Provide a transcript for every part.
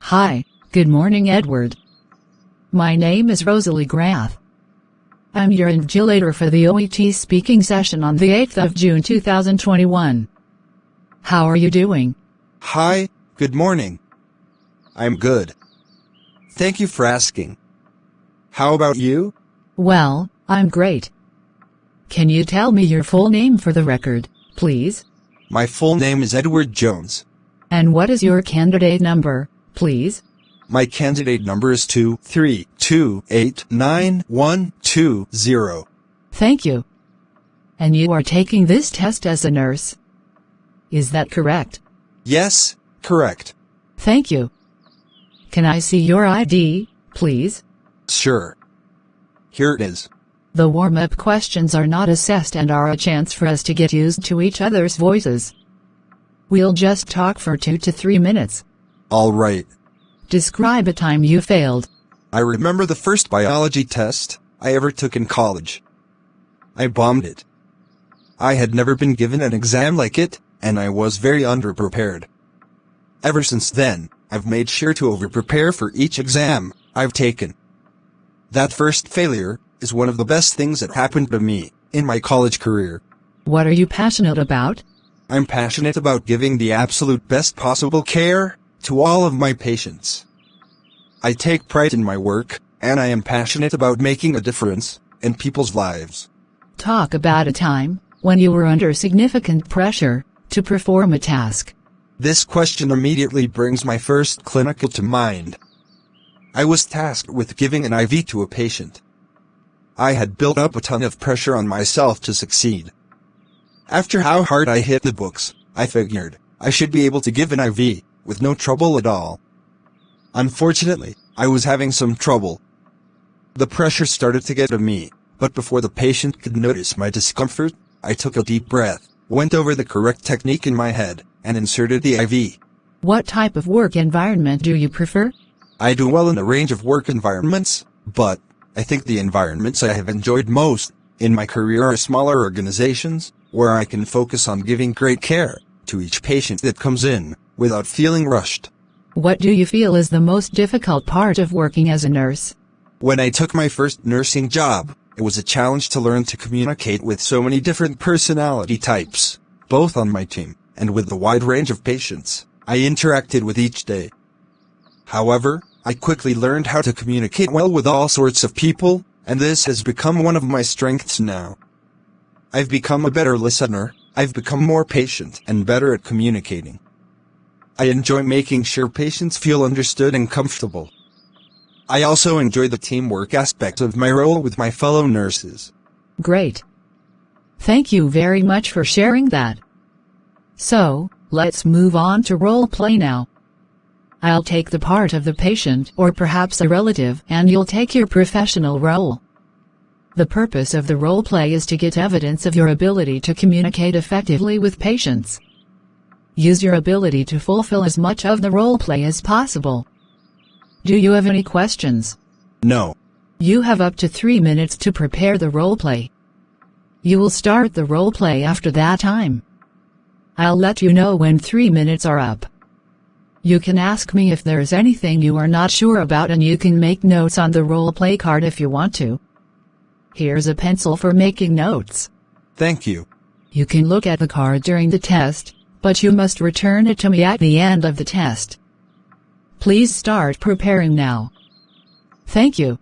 Hi, good morning, Edward. My name is Rosalie Graff. I'm your invigilator for the OET speaking session on the 8th of June 2021. How are you doing? Hi, good morning. I'm good. Thank you for asking. How about you? Well, I'm great. Can you tell me your full name for the record, please? My full name is Edward Jones. And what is your candidate number, please? My candidate number is 232891120. Thank you. And you are taking this test as a nurse? Is that correct? Yes, correct. Thank you. Can I see your ID, please? Sure. Here it is. The warm-up questions are not assessed and are a chance for us to get used to each other's voices. We'll just talk for 2 to 3 minutes. All right. Describe a time you failed. I remember the first biology test I ever took in college. I bombed it. I had never been given an exam like it, and I was very underprepared. Ever since then, I've made sure to over-prepare for each exam I've taken. That first failure is one of the best things that happened to me in my college career. What are you passionate about? I'm passionate about giving the absolute best possible care to all of my patients. I take pride in my work, and I am passionate about making a difference in people's lives. Talk about a time when you were under significant pressure to perform a task. This question immediately brings my first clinical to mind. I was tasked with giving an IV to a patient. I had built up a ton of pressure on myself to succeed. After how hard I hit the books, I figured I should be able to give an IV with no trouble at all. Unfortunately, I was having some trouble. The pressure started to get to me, but before the patient could notice my discomfort, I took a deep breath, went over the correct technique in my head, and inserted the IV. What type of work environment do you prefer? I do well in a range of work environments, but I think the environments I have enjoyed most in my career are smaller organizations, where I can focus on giving great care to each patient that comes in, without feeling rushed. What do you feel is the most difficult part of working as a nurse? When I took my first nursing job, it was a challenge to learn to communicate with so many different personality types, both on my team and with the wide range of patients I interacted with each day. However, I quickly learned how to communicate well with all sorts of people, and this has become one of my strengths now. I've become a better listener, I've become more patient and better at communicating. I enjoy making sure patients feel understood and comfortable. I also enjoy the teamwork aspect of my role with my fellow nurses. Great. Thank you very much for sharing that. So, let's move on to role play now. I'll take the part of the patient or perhaps a relative, and you'll take your professional role. The purpose of the role play is to get evidence of your ability to communicate effectively with patients. Use your ability to fulfill as much of the role play as possible. Do you have any questions? No. You have up to 3 minutes to prepare the role play. You will start the role play after that time. I'll let you know when 3 minutes are up. You can ask me if there's anything you are not sure about, and you can make notes on the role play card if you want to. Here's a pencil for making notes. Thank you. You can look at the card during the test, but you must return it to me at the end of the test. Please start preparing now. Thank you.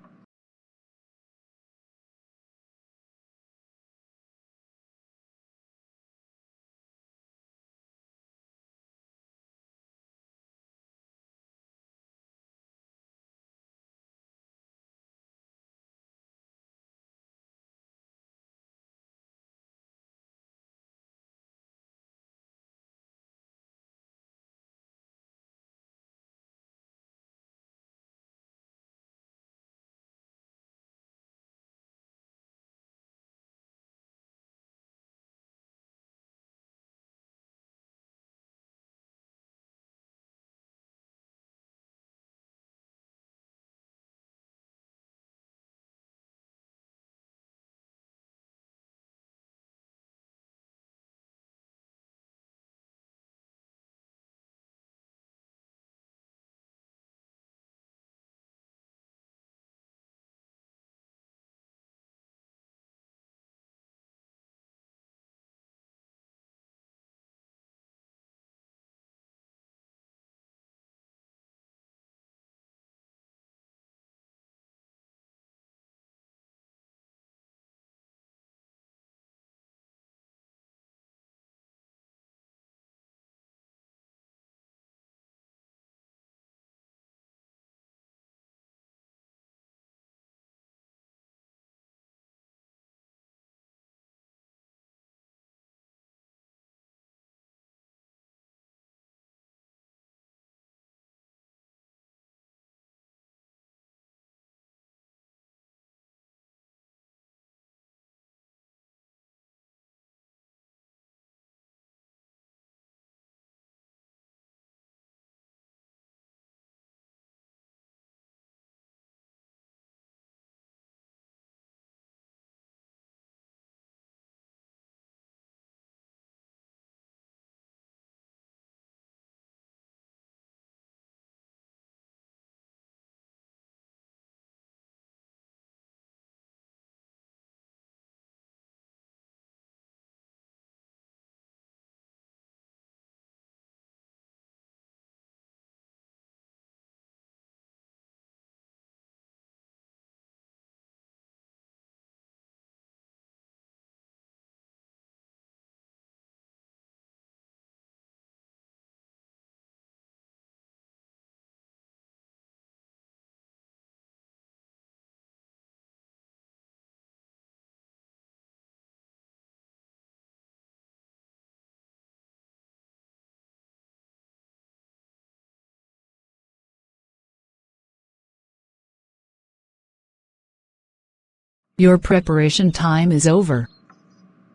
Your preparation time is over.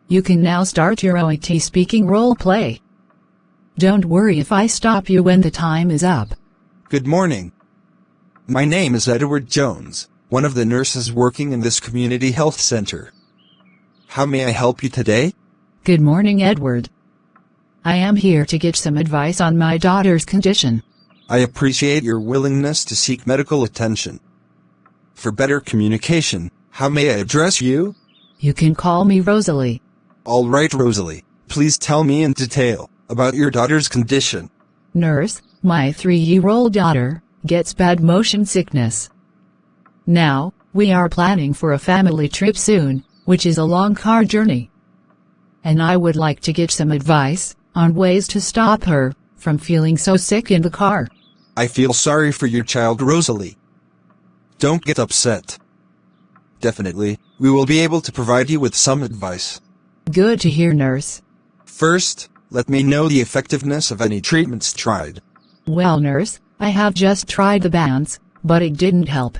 You can now start your OET speaking role play. Don't worry if I stop you when the time is up. Good morning. My name is Edward Jones, one of the nurses working in this community health center. How may I help you today? Good morning, Edward. I am here to get some advice on my daughter's condition. I appreciate your willingness to seek medical attention. For better communication, how may I address you? You can call me Rosalie. All right, Rosalie. Please tell me in detail about your daughter's condition. Nurse, my 3-year-old daughter gets bad motion sickness. Now, we are planning for a family trip soon, which is a long car journey. And I would like to get some advice on ways to stop her from feeling so sick in the car. I feel sorry for your child, Rosalie. Don't get upset. Definitely, we will be able to provide you with some advice. Good to hear, nurse. First, let me know the effectiveness of any treatments tried. Well, nurse, I have just tried the bands, but it didn't help.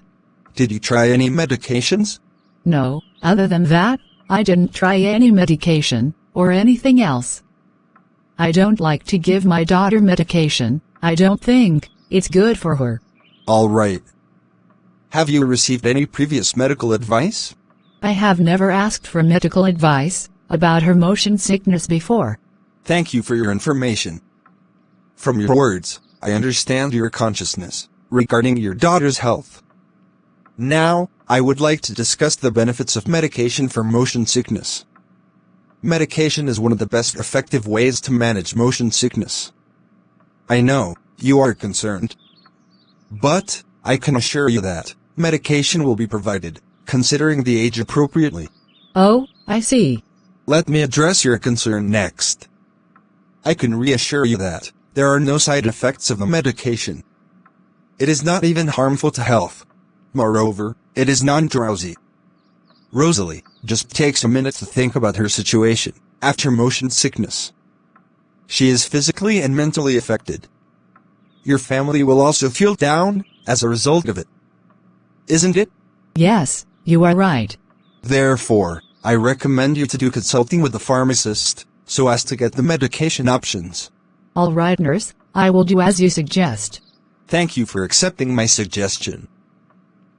Did you try any medications? No, other than that, I didn't try any medication or anything else. I don't like to give my daughter medication. I don't think it's good for her. All right. Have you received any previous medical advice? I have never asked for medical advice about her motion sickness before. Thank you for your information. From your words, I understand your consciousness regarding your daughter's health. Now, I would like to discuss the benefits of medication for motion sickness. Medication is one of the best effective ways to manage motion sickness. I know, you are concerned. But, I can assure you that medication will be provided, considering the age appropriately. Oh, I see. Let me address your concern next. I can reassure you that there are no side effects of the medication. It is not even harmful to health. Moreover, it is non-drowsy. Rosalie just takes a minute to think about her situation after motion sickness. She is physically and mentally affected. Your family will also feel down as a result of it. Isn't it? Yes, you are right. Therefore, I recommend you to do consulting with the pharmacist so as to get the medication options. All right, nurse, I will do as you suggest. Thank you for accepting my suggestion.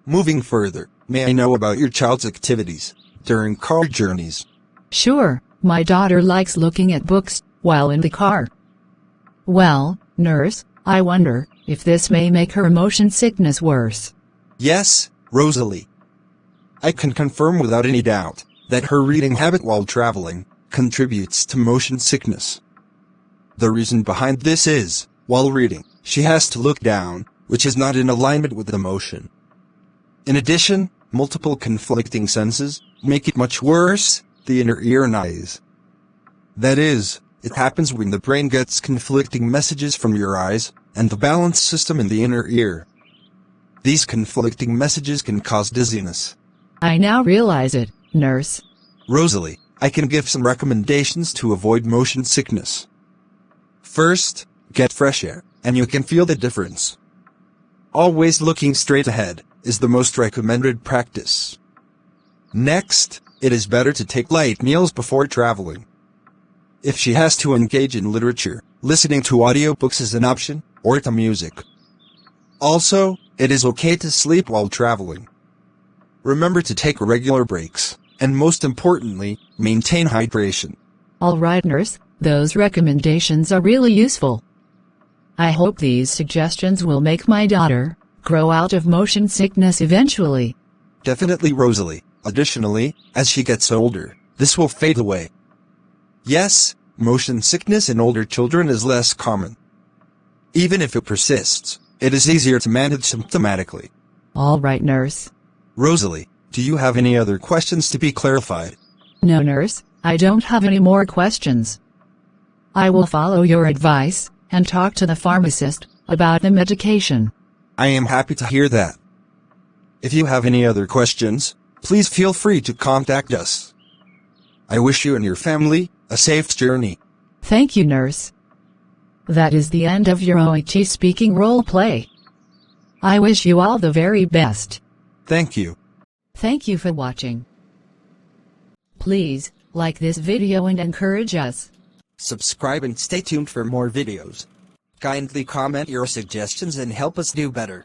Moving further, may I know about your child's activities during car journeys? Sure, my daughter likes looking at books while in the car. Well, nurse, I wonder if this may make her motion sickness worse. Yes, Rosalie. I can confirm without any doubt that her reading habit while traveling contributes to motion sickness. The reason behind this is, while reading, she has to look down, which is not in alignment with the motion. In addition, multiple conflicting senses make it much worse, the inner ear and eyes. That is, it happens when the brain gets conflicting messages from your eyes and the balance system in the inner ear. These conflicting messages can cause dizziness. I now realize it, nurse. Rosalie, I can give some recommendations to avoid motion sickness. First, get fresh air, and you can feel the difference. Always looking straight ahead is the most recommended practice. Next, it is better to take light meals before traveling. If she has to engage in literature, listening to audiobooks is an option, or to music. Also, it is okay to sleep while traveling. Remember to take regular breaks, and most importantly, maintain hydration. All right, nurse, those recommendations are really useful. I hope these suggestions will make my daughter grow out of motion sickness eventually. Definitely, Rosalie. Additionally, as she gets older, this will fade away. Yes, motion sickness in older children is less common. Even if it persists, it is easier to manage symptomatically. All right, nurse. Rosalie, do you have any other questions to be clarified? No, nurse, I don't have any more questions. I will follow your advice and talk to the pharmacist about the medication. I am happy to hear that. If you have any other questions, please feel free to contact us. I wish you and your family a safe journey. Thank you, nurse. That is the end of your OET speaking role play. I wish you all the very best. Thank you. Thank you for watching. Please, like this video and encourage us. Subscribe and stay tuned for more videos. Kindly comment your suggestions and help us do better.